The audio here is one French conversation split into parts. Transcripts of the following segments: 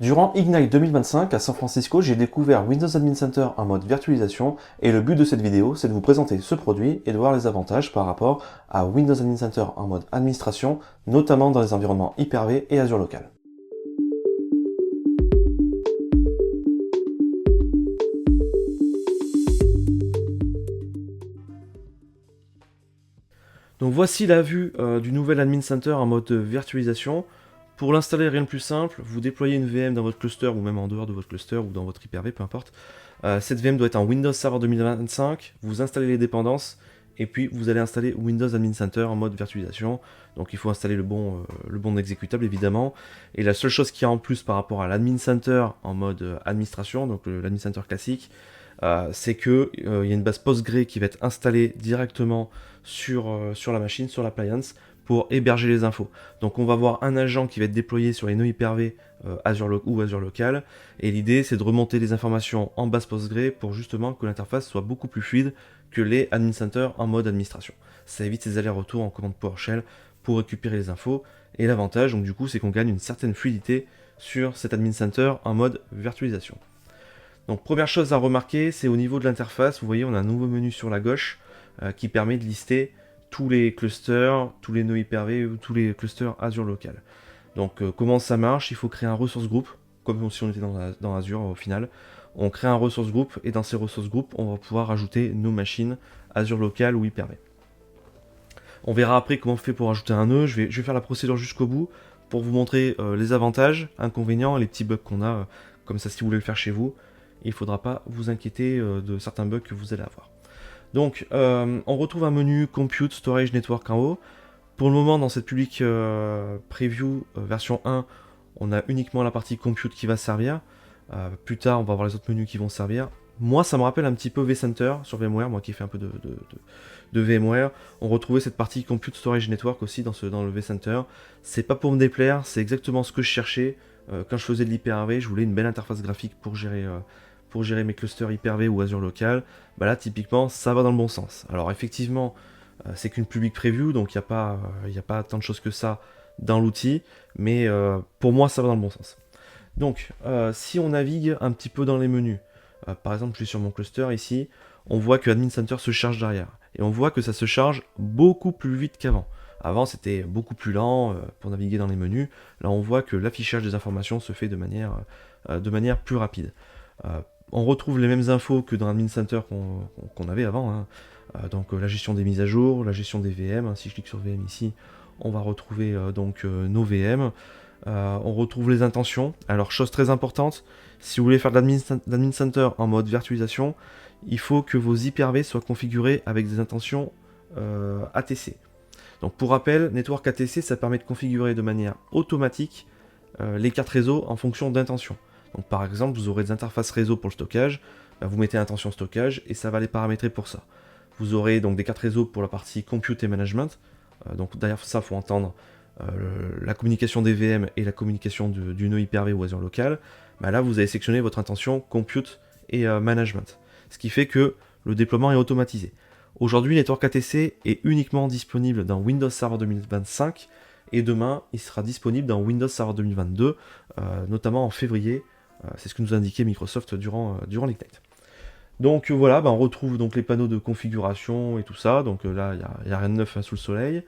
Durant Ignite 2025 à San Francisco, j'ai découvert Windows Admin Center en mode virtualisation et le but de cette vidéo, c'est de vous présenter ce produit et de voir les avantages par rapport à Windows Admin Center en mode administration, notamment dans les environnements Hyper-V et Azure Local. Donc voici la vue du nouvel Admin Center en mode virtualisation. Pour l'installer, rien de plus simple, vous déployez une VM dans votre cluster ou même en dehors de votre cluster ou dans votre Hyper-V, peu importe. Cette VM doit être en Windows Server 2025, vous installez les dépendances et puis vous allez installer Windows Admin Center en mode virtualisation. Donc il faut installer le bon exécutable évidemment. Et la seule chose qu'il y a en plus par rapport à l'Admin Center en mode administration, donc l'Admin Center classique, c'est qu'il y a une base Postgre qui va être installée directement sur la machine, sur l'appliance, pour héberger les infos. Donc on va avoir un agent qui va être déployé sur les nœuds Hyper-V ou Azure Local, et l'idée c'est de remonter les informations en base Postgre pour justement que l'interface soit beaucoup plus fluide que les Admin Center en mode administration. Ça évite ces allers-retours en commande PowerShell pour récupérer les infos, et l'avantage donc du coup c'est qu'on gagne une certaine fluidité sur cet Admin Center en mode virtualisation. Donc première chose à remarquer, c'est au niveau de l'interface, vous voyez on a un nouveau menu sur la gauche qui permet de lister tous les clusters, tous les nœuds Hyper-V ou tous les clusters Azure Local. Donc comment ça marche? Il faut créer un resource group, comme si on était dans Azure au final. On crée un resource group et dans ces ressources group, on va pouvoir ajouter nos machines Azure Local ou Hyper-V. On verra après comment on fait pour ajouter un nœud. Je vais faire la procédure jusqu'au bout pour vous montrer les avantages, inconvénients, les petits bugs qu'on a. Comme ça, si vous voulez le faire chez vous, il ne faudra pas vous inquiéter de certains bugs que vous allez avoir. Donc, on retrouve un menu Compute, Storage, Network en haut. Pour le moment, dans cette public preview version 1, on a uniquement la partie Compute qui va servir. Plus tard, on va voir les autres menus qui vont servir. Moi, ça me rappelle un petit peu vCenter sur VMware, moi qui fais un peu de VMware. On retrouvait cette partie Compute, Storage, Network aussi dans le vCenter. C'est pas pour me déplaire, c'est exactement ce que je cherchais. Quand je faisais de l'Hyper-V, je voulais une belle interface graphique pour gérer mes clusters Hyper-V ou Azure Local. Bah là, typiquement, ça va dans le bon sens. Alors effectivement, c'est qu'une public preview, donc il n'y a pas tant de choses que ça dans l'outil, mais pour moi, ça va dans le bon sens. Donc, si on navigue un petit peu dans les menus, par exemple, je suis sur mon cluster ici, on voit que Admin Center se charge derrière. Et on voit que ça se charge beaucoup plus vite qu'avant. Avant, c'était beaucoup plus lent pour naviguer dans les menus. Là, on voit que l'affichage des informations se fait de manière plus rapide. On retrouve les mêmes infos que dans Admin Center qu'on avait avant. Hein. Donc la gestion des mises à jour, la gestion des VM. Si je clique sur VM ici, on va retrouver nos VM. On retrouve les intentions. Alors chose très importante, si vous voulez faire de l'Admin Center en mode virtualisation, il faut que vos Hyper-V soient configurés avec des intentions ATC. Donc pour rappel, Network ATC, ça permet de configurer de manière automatique les cartes réseau en fonction d'intentions. Donc par exemple, vous aurez des interfaces réseau pour le stockage, vous mettez intention stockage et ça va les paramétrer pour ça. Vous aurez donc des cartes réseau pour la partie compute et management. Donc derrière ça, il faut entendre la communication des VM et la communication du nœud Hyper-V ou Azure Local. Bah là, vous avez sectionné votre intention compute et management. Ce qui fait que le déploiement est automatisé. Aujourd'hui, Network ATC est uniquement disponible dans Windows Server 2025 et demain, il sera disponible dans Windows Server 2022, notamment en février. C'est ce que nous a indiqué Microsoft durant l'Ignite. Donc voilà, on retrouve donc les panneaux de configuration et tout ça. Donc là, il n'y a rien de neuf sous le soleil.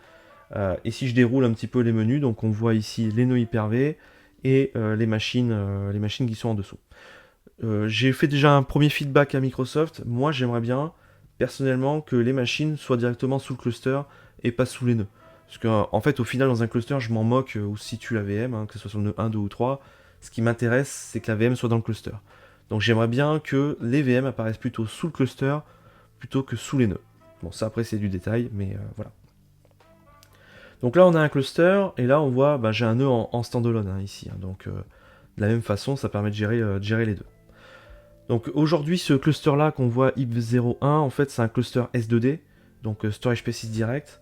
Et si je déroule un petit peu les menus, donc on voit ici les nœuds Hyper-V et les machines qui sont en dessous. J'ai fait déjà un premier feedback à Microsoft. Moi, j'aimerais bien, personnellement, que les machines soient directement sous le cluster et pas sous les nœuds. Parce qu'en fait, au final, dans un cluster, je m'en moque où se situe la VM, hein, que ce soit sur le nœud 1, 2 ou 3. Ce qui m'intéresse, c'est que la VM soit dans le cluster. Donc j'aimerais bien que les VM apparaissent plutôt sous le cluster plutôt que sous les nœuds. Bon, ça après c'est du détail, mais voilà. Donc là on a un cluster, et là on voit, j'ai un nœud en standalone hein, ici. Hein, donc de la même façon, ça permet de gérer les deux. Donc aujourd'hui, ce cluster-là qu'on voit IP01, en fait c'est un cluster S2D, donc Storage Spaces Direct.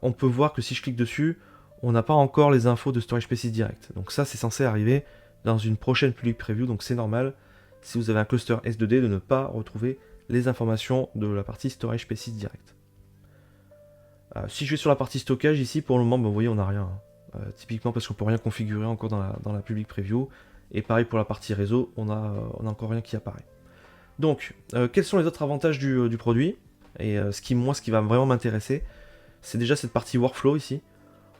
On peut voir que si je clique dessus, on n'a pas encore les infos de Storage Spaces Direct. Donc ça c'est censé arriver dans une prochaine public preview, donc c'est normal, si vous avez un cluster S2D, de ne pas retrouver les informations de la partie Storage Spaces Direct. Si je vais sur la partie stockage, ici pour le moment, vous voyez on n'a rien. Typiquement parce qu'on ne peut rien configurer encore dans la public preview. Et pareil pour la partie réseau, on a encore rien qui apparaît. Donc, quels sont les autres avantages du produit? Et ce qui va vraiment m'intéresser, c'est déjà cette partie workflow ici.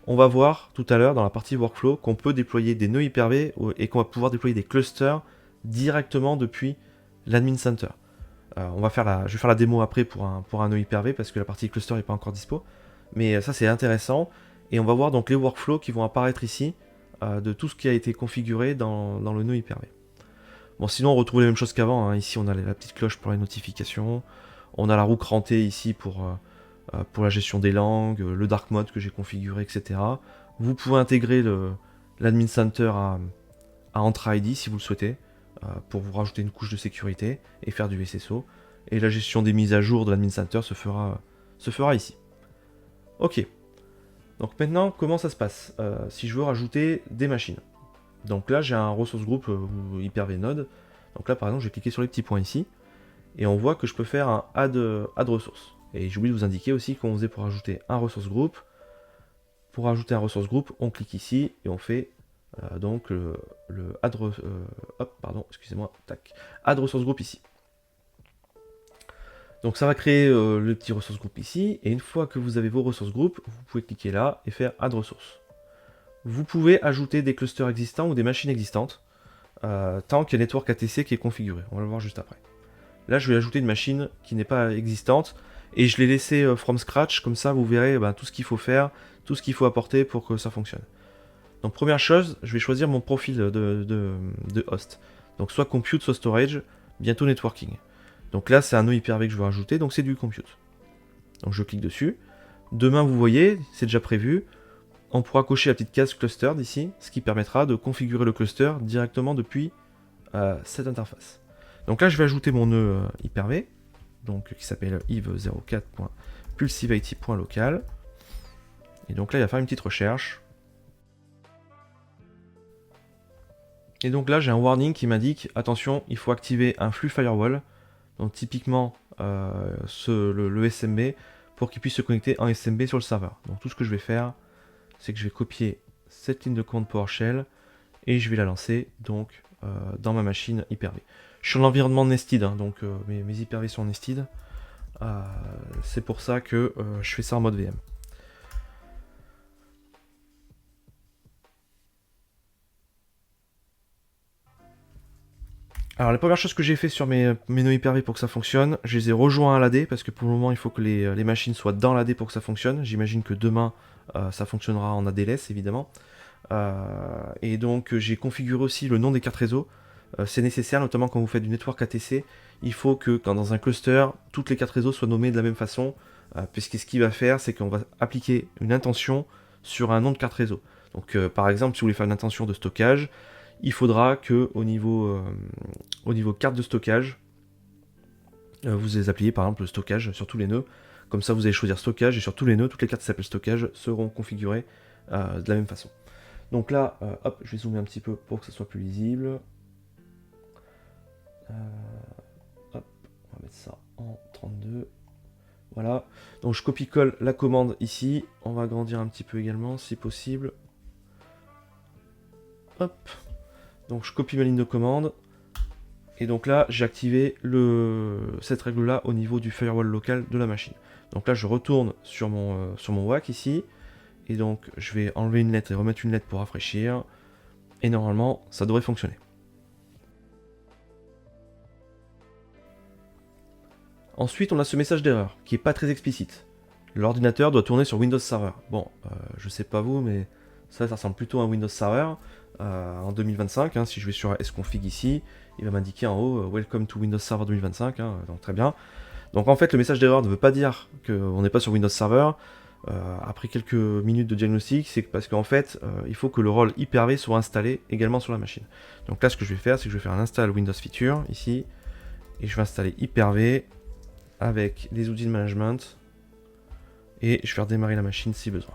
On va voir tout à l'heure dans la partie workflow qu'on peut déployer des nœuds Hyper-V et qu'on va pouvoir déployer des clusters directement depuis l'admin center. Je vais faire la démo après pour un nœud Hyper-V parce que la partie cluster n'est pas encore dispo. Mais ça c'est intéressant. Et on va voir donc les workflows qui vont apparaître ici de tout ce qui a été configuré dans le nœud Hyper-V. Bon, sinon on retrouve les mêmes choses qu'avant. Hein. Ici on a la petite cloche pour les notifications. On a la roue crantée ici pour la gestion des langues, le dark mode que j'ai configuré, etc. Vous pouvez intégrer l'admin center à Entra ID si vous le souhaitez, pour vous rajouter une couche de sécurité et faire du SSO. Et la gestion des mises à jour de l'admin center se fera ici. Ok. Donc maintenant, comment ça se passe si je veux rajouter des machines? Donc là, j'ai un resource group Hyper-V Node. Donc là, par exemple, je vais cliquer sur les petits points ici. Et on voit que je peux faire un add ressource. Et j'ai oublié de vous indiquer aussi qu'on faisait pour ajouter un resource group. Pour ajouter un resource group, on clique ici et on fait donc le add, add resource group ici. Donc ça va créer le petit resource group ici. Et une fois que vous avez vos ressources group, vous pouvez cliquer là et faire add ressource. Vous pouvez ajouter des clusters existants ou des machines existantes tant qu'il y a Network ATC qui est configuré. On va le voir juste après. Là, je vais ajouter une machine qui n'est pas existante et je l'ai laissé from scratch, comme ça vous verrez tout ce qu'il faut faire, tout ce qu'il faut apporter pour que ça fonctionne. Donc première chose, je vais choisir mon profil de host. Donc soit compute, soit storage, bientôt networking. Donc là, c'est un nœud Hyper-V que je veux rajouter, donc c'est du compute. Donc je clique dessus. Demain, vous voyez, c'est déjà prévu, on pourra cocher la petite case cluster d'ici, ce qui permettra de configurer le cluster directement depuis cette interface. Donc là, je vais ajouter mon nœud Hyper-V, donc qui s'appelle ive04.pulsivity.local. Et donc là, il va faire une petite recherche. Et donc là, j'ai un warning qui m'indique, attention, il faut activer un flux firewall, donc typiquement le SMB, pour qu'il puisse se connecter en SMB sur le serveur. Donc tout ce que je vais faire, c'est que je vais copier cette ligne de commande PowerShell et je vais la lancer donc dans ma machine Hyper-V. Je suis dans l'environnement nested, hein, donc mes Hyper-V sont nested. C'est pour ça que je fais ça en mode VM. Alors la première chose que j'ai fait sur mes nœuds Hyper-V pour que ça fonctionne, je les ai rejoints à l'AD parce que pour le moment il faut que les machines soient dans l'AD pour que ça fonctionne. J'imagine que demain ça fonctionnera en ADLS évidemment. Et donc j'ai configuré aussi le nom des cartes réseau. C'est nécessaire, notamment quand vous faites du network ATC. Il faut que quand dans un cluster, toutes les cartes réseau soient nommées de la même façon, puisque ce qu'il va faire, c'est qu'on va appliquer une intention sur un nom de carte réseau. Donc par exemple, si vous voulez faire une intention de stockage, il faudra que au niveau carte de stockage, vous les appuyez par exemple le stockage sur tous les nœuds. Comme ça, vous allez choisir stockage et sur tous les nœuds, toutes les cartes qui s'appellent stockage seront configurées de la même façon. Donc là, hop, je vais zoomer un petit peu pour que ça soit plus lisible. Hop, on va mettre ça en 32. Voilà. Donc je copie-colle la commande ici. On va agrandir un petit peu également si possible. Hop. Donc je copie ma ligne de commande. Et donc là, j'ai activé cette règle-là au niveau du firewall local de la machine. Donc là, je retourne sur mon WAC ici. Et donc, je vais enlever une lettre et remettre une lettre pour rafraîchir. Et normalement, ça devrait fonctionner. Ensuite, on a ce message d'erreur, qui n'est pas très explicite. L'ordinateur doit tourner sur Windows Server. Bon, je sais pas vous, mais ça ressemble plutôt à un Windows Server. En 2025, hein, si je vais sur sconfig ici, il va m'indiquer en haut Welcome to Windows Server 2025, hein, donc très bien. Donc en fait, le message d'erreur ne veut pas dire qu'on n'est pas sur Windows Server. Après quelques minutes de diagnostic, c'est parce qu'en fait, il faut que le rôle Hyper-V soit installé également sur la machine. Donc là, ce que je vais faire, c'est que je vais faire un install Windows Feature ici, et je vais installer Hyper-V avec les outils de management, et je vais faire démarrer la machine si besoin.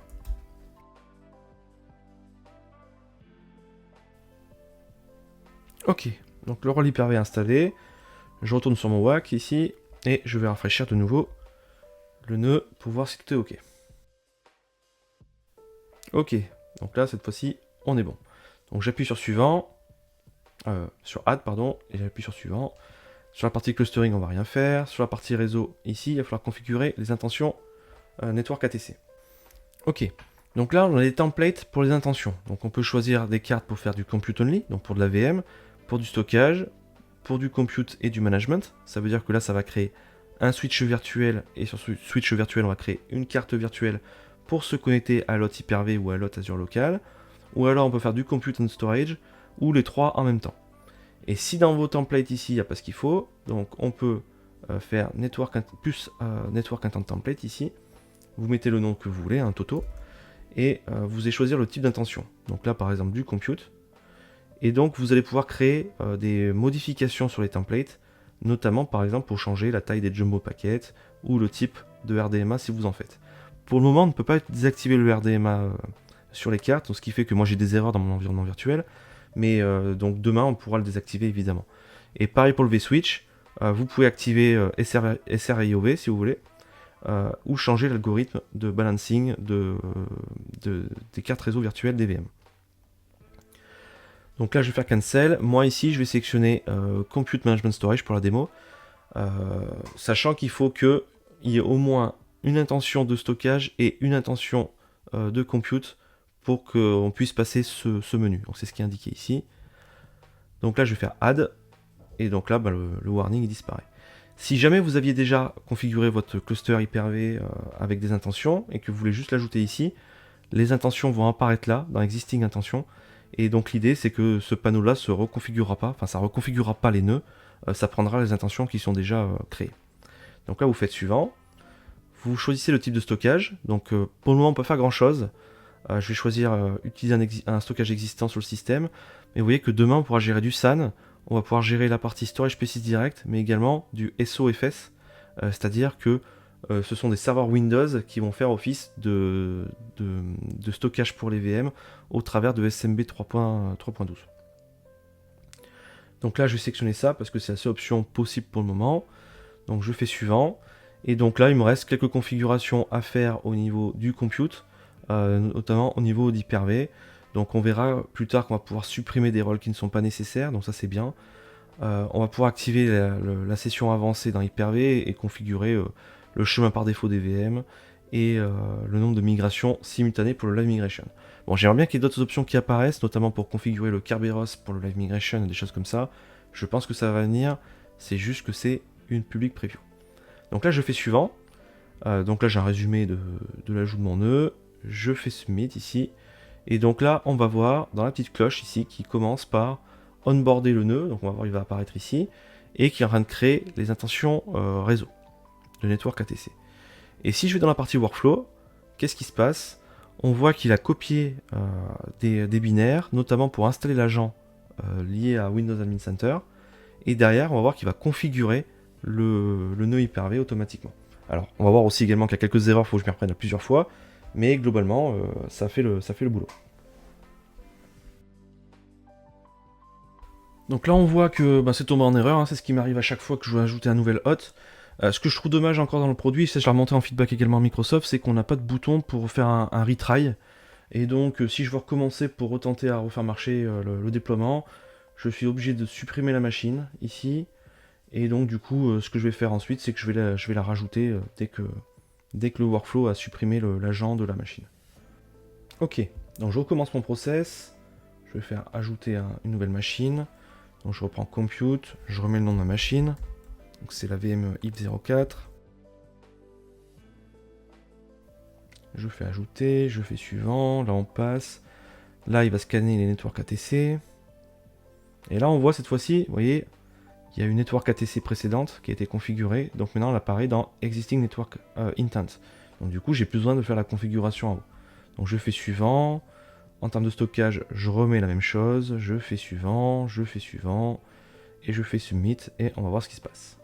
Ok, donc le rôle Hyper-V est installé, je retourne sur mon WAC ici, et je vais rafraîchir de nouveau le nœud pour voir si tout est ok. Ok, donc là cette fois-ci on est bon. Donc j'appuie sur suivant, sur Add, pardon, et j'appuie sur Suivant. Sur la partie clustering, on va rien faire. Sur la partie réseau, ici, il va falloir configurer les intentions Network ATC. Ok, donc là, on a des templates pour les intentions. Donc on peut choisir des cartes pour faire du compute only, donc pour de la VM, pour du stockage, pour du compute et du management. Ça veut dire que là, ça va créer un switch virtuel, et sur ce switch virtuel, on va créer une carte virtuelle pour se connecter à l'hôte Hyper-V ou à l'hôte Azure Local. Ou alors on peut faire du compute and storage, ou les trois en même temps. Et si dans vos templates ici, il n'y a pas ce qu'il faut, donc on peut faire network plus network intent template ici. Vous mettez le nom que vous voulez, un Toto, et vous allez choisir le type d'intention. Donc là, par exemple, du compute. Et donc, vous allez pouvoir créer des modifications sur les templates, notamment, par exemple, pour changer la taille des jumbo packets ou le type de RDMA si vous en faites. Pour le moment, on ne peut pas désactiver le RDMA sur les cartes, donc ce qui fait que moi j'ai des erreurs dans mon environnement virtuel. Mais donc demain, on pourra le désactiver évidemment. Et pareil pour le vSwitch, vous pouvez activer SRIOV si vous voulez, ou changer l'algorithme de balancing des cartes réseau virtuelles des VM. Donc là, je vais faire Cancel. Moi ici, je vais sélectionner Compute Management Storage pour la démo, sachant qu'il faut qu'il y ait au moins une intention de stockage et une intention de compute pour qu'on puisse passer ce menu. Donc c'est ce qui est indiqué ici. Donc là, je vais faire Add, et donc là, le warning il disparaît. Si jamais vous aviez déjà configuré votre cluster Hyper-V avec des intentions, et que vous voulez juste l'ajouter ici, les intentions vont apparaître là, dans Existing Intentions, et donc l'idée c'est que ce panneau-là se reconfigurera pas, enfin ça reconfigurera pas les nœuds, ça prendra les intentions qui sont déjà créées. Donc là, vous faites Suivant, vous choisissez le type de stockage, donc pour le moment on peut faire grand chose. Je vais choisir utiliser un stockage existant sur le système, mais vous voyez que demain on pourra gérer du SAN, on va pouvoir gérer la partie storage PCS direct, mais également du SOFS, c'est-à-dire que ce sont des serveurs Windows qui vont faire office de stockage pour les VM au travers de SMB 3.12. Donc là je vais sélectionner ça parce que c'est la seule option possible pour le moment. Donc je fais Suivant, et donc là il me reste quelques configurations à faire au niveau du compute, notamment au niveau d'Hyper-V. Donc on verra plus tard qu'on va pouvoir supprimer des rôles qui ne sont pas nécessaires, donc ça c'est bien. On va pouvoir activer la session avancée dans Hyper-V et configurer le chemin par défaut des VM et le nombre de migrations simultanées pour le live migration. Bon, j'aimerais bien qu'il y ait d'autres options qui apparaissent, notamment pour configurer le Kerberos pour le live migration et des choses comme ça. Je pense que ça va venir, c'est juste que c'est une public preview. Donc là je fais Suivant, donc là j'ai un résumé de l'ajout de mon nœud, je fais Submit ici, et donc là on va voir dans la petite cloche ici qui commence par onboarder le nœud, donc on va voir il va apparaître ici, et qui est en train de créer les intentions réseau, de network ATC. Et si je vais dans la partie workflow, qu'est-ce qui se passe? On voit qu'il a copié des binaires, notamment pour installer l'agent lié à Windows Admin Center, et derrière on va voir qu'il va configurer le nœud Hyper-V automatiquement. Alors on va voir aussi également qu'il y a quelques erreurs, il faut que je m'y reprenne à plusieurs fois, mais globalement ça fait le boulot. Donc là on voit que c'est tombé en erreur, hein, c'est ce qui m'arrive à chaque fois que je veux ajouter un nouvel hot. Ce que je trouve dommage encore dans le produit, c'est que je l'ai remonté en feedback également à Microsoft, c'est qu'on n'a pas de bouton pour faire un retry. Et donc si je veux recommencer pour retenter à refaire marcher le déploiement, je suis obligé de supprimer la machine ici. Et donc du coup ce que je vais faire ensuite, c'est que je vais la rajouter dès que le workflow a supprimé l'agent de la machine. Ok, donc je recommence mon process, je vais faire ajouter une nouvelle machine. Donc je reprends Compute, je remets le nom de ma machine, donc c'est la VM IP04. Je fais ajouter, je fais Suivant, là on passe. Là il va scanner les networks ATC. Et là on voit cette fois-ci, vous voyez, il y a une network ATC précédente qui a été configurée, donc maintenant elle apparaît dans Existing Network Intent. Donc du coup j'ai plus besoin de faire la configuration en haut. Donc je fais Suivant, en termes de stockage je remets la même chose, je fais Suivant, et je fais Submit, et on va voir ce qui se passe.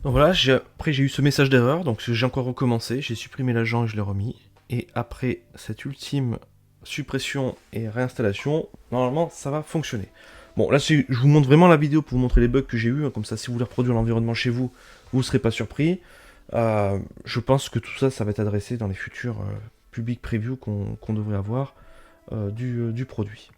Donc voilà, après j'ai eu ce message d'erreur, donc j'ai encore recommencé, j'ai supprimé l'agent et je l'ai remis, et après cette ultime suppression et réinstallation, normalement ça va fonctionner. Bon, là je vous montre vraiment la vidéo pour vous montrer les bugs que j'ai eu, hein, comme ça si vous voulez reproduire l'environnement chez vous, vous ne serez pas surpris. Je pense que tout ça, ça va être adressé dans les futurs public preview qu'on devrait avoir du produit.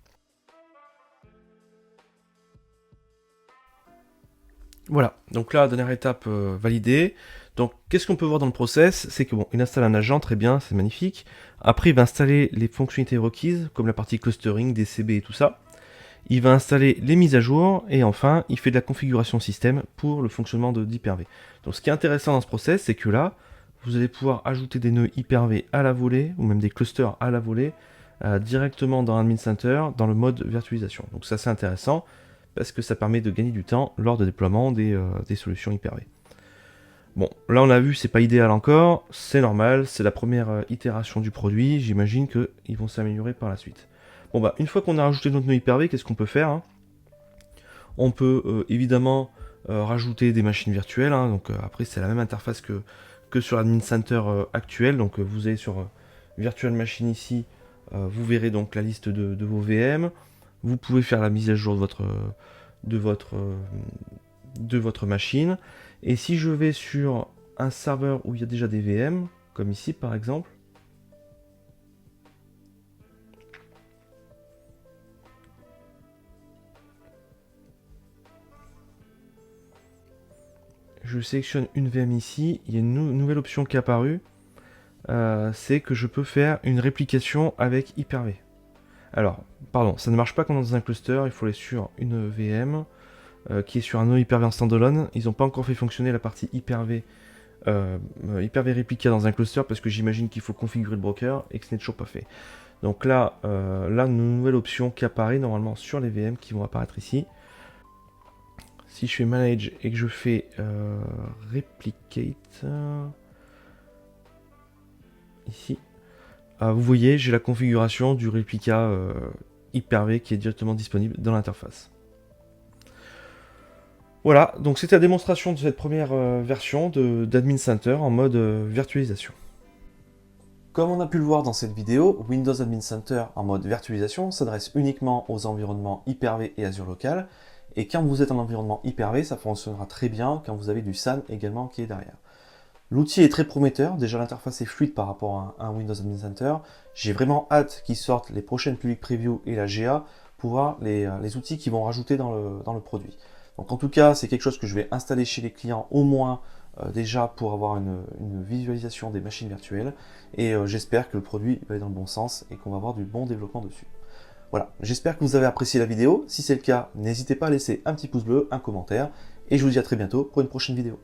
Voilà, donc là, dernière étape validée. Donc, qu'est-ce qu'on peut voir dans le process? C'est que bon, il installe un agent, très bien, c'est magnifique. Après, il va installer les fonctionnalités requises, comme la partie clustering, DCB et tout ça. Il va installer les mises à jour, et enfin, il fait de la configuration système pour le fonctionnement de d'Hyper-V. Donc, ce qui est intéressant dans ce process, c'est que là, vous allez pouvoir ajouter des nœuds Hyper-V à la volée, ou même des clusters à la volée, directement dans Admin Center, dans le mode virtualisation. Donc, ça, c'est intéressant, parce que ça permet de gagner du temps lors de déploiement des solutions Hyper-V. Bon, là on a vu, c'est pas idéal encore, c'est normal, c'est la première itération du produit, j'imagine qu'ils vont s'améliorer par la suite. Bon bah, une fois qu'on a rajouté notre nœud Hyper-V, qu'est-ce qu'on peut faire, hein? On peut évidemment rajouter des machines virtuelles, hein, donc après c'est la même interface que sur l'admin center actuel, donc vous allez sur Virtual Machine ici, vous verrez donc la liste de vos VM, vous pouvez faire la mise à jour de votre, euh, de votre machine. Et si je vais sur un serveur où il y a déjà des VM, comme ici par exemple, je sélectionne une VM ici, il y a une nouvelle option qui est apparue, c'est que je peux faire une réplication avec Hyper-V. Alors, pardon, ça ne marche pas comme dans un cluster, il faut aller sur une VM qui est sur un nœud Hyper-V en standalone. Ils n'ont pas encore fait fonctionner la partie Hyper-V Hyper-V réplica dans un cluster parce que j'imagine qu'il faut configurer le broker et que ce n'est toujours pas fait. Donc là, une nouvelle option qui apparaît normalement sur les VM qui vont apparaître ici. Si je fais Manage et que je fais Replicate, ici, vous voyez, j'ai la configuration du réplica Hyper-V qui est directement disponible dans l'interface. Voilà, donc c'était la démonstration de cette première version d'Admin Center en mode virtualisation. Comme on a pu le voir dans cette vidéo, Windows Admin Center en mode virtualisation s'adresse uniquement aux environnements Hyper-V et Azure Local, et quand vous êtes en environnement Hyper-V, ça fonctionnera très bien quand vous avez du SAN également qui est derrière. L'outil est très prometteur, déjà l'interface est fluide par rapport à un Windows Admin Center. J'ai vraiment hâte qu'ils sortent les prochaines public preview et la GA pour voir les outils qu'ils vont rajouter dans le produit. Donc en tout cas, c'est quelque chose que je vais installer chez les clients au moins déjà pour avoir une visualisation des machines virtuelles. Et j'espère que le produit va aller dans le bon sens et qu'on va avoir du bon développement dessus. Voilà, j'espère que vous avez apprécié la vidéo. Si c'est le cas, n'hésitez pas à laisser un petit pouce bleu, un commentaire. Et je vous dis à très bientôt pour une prochaine vidéo.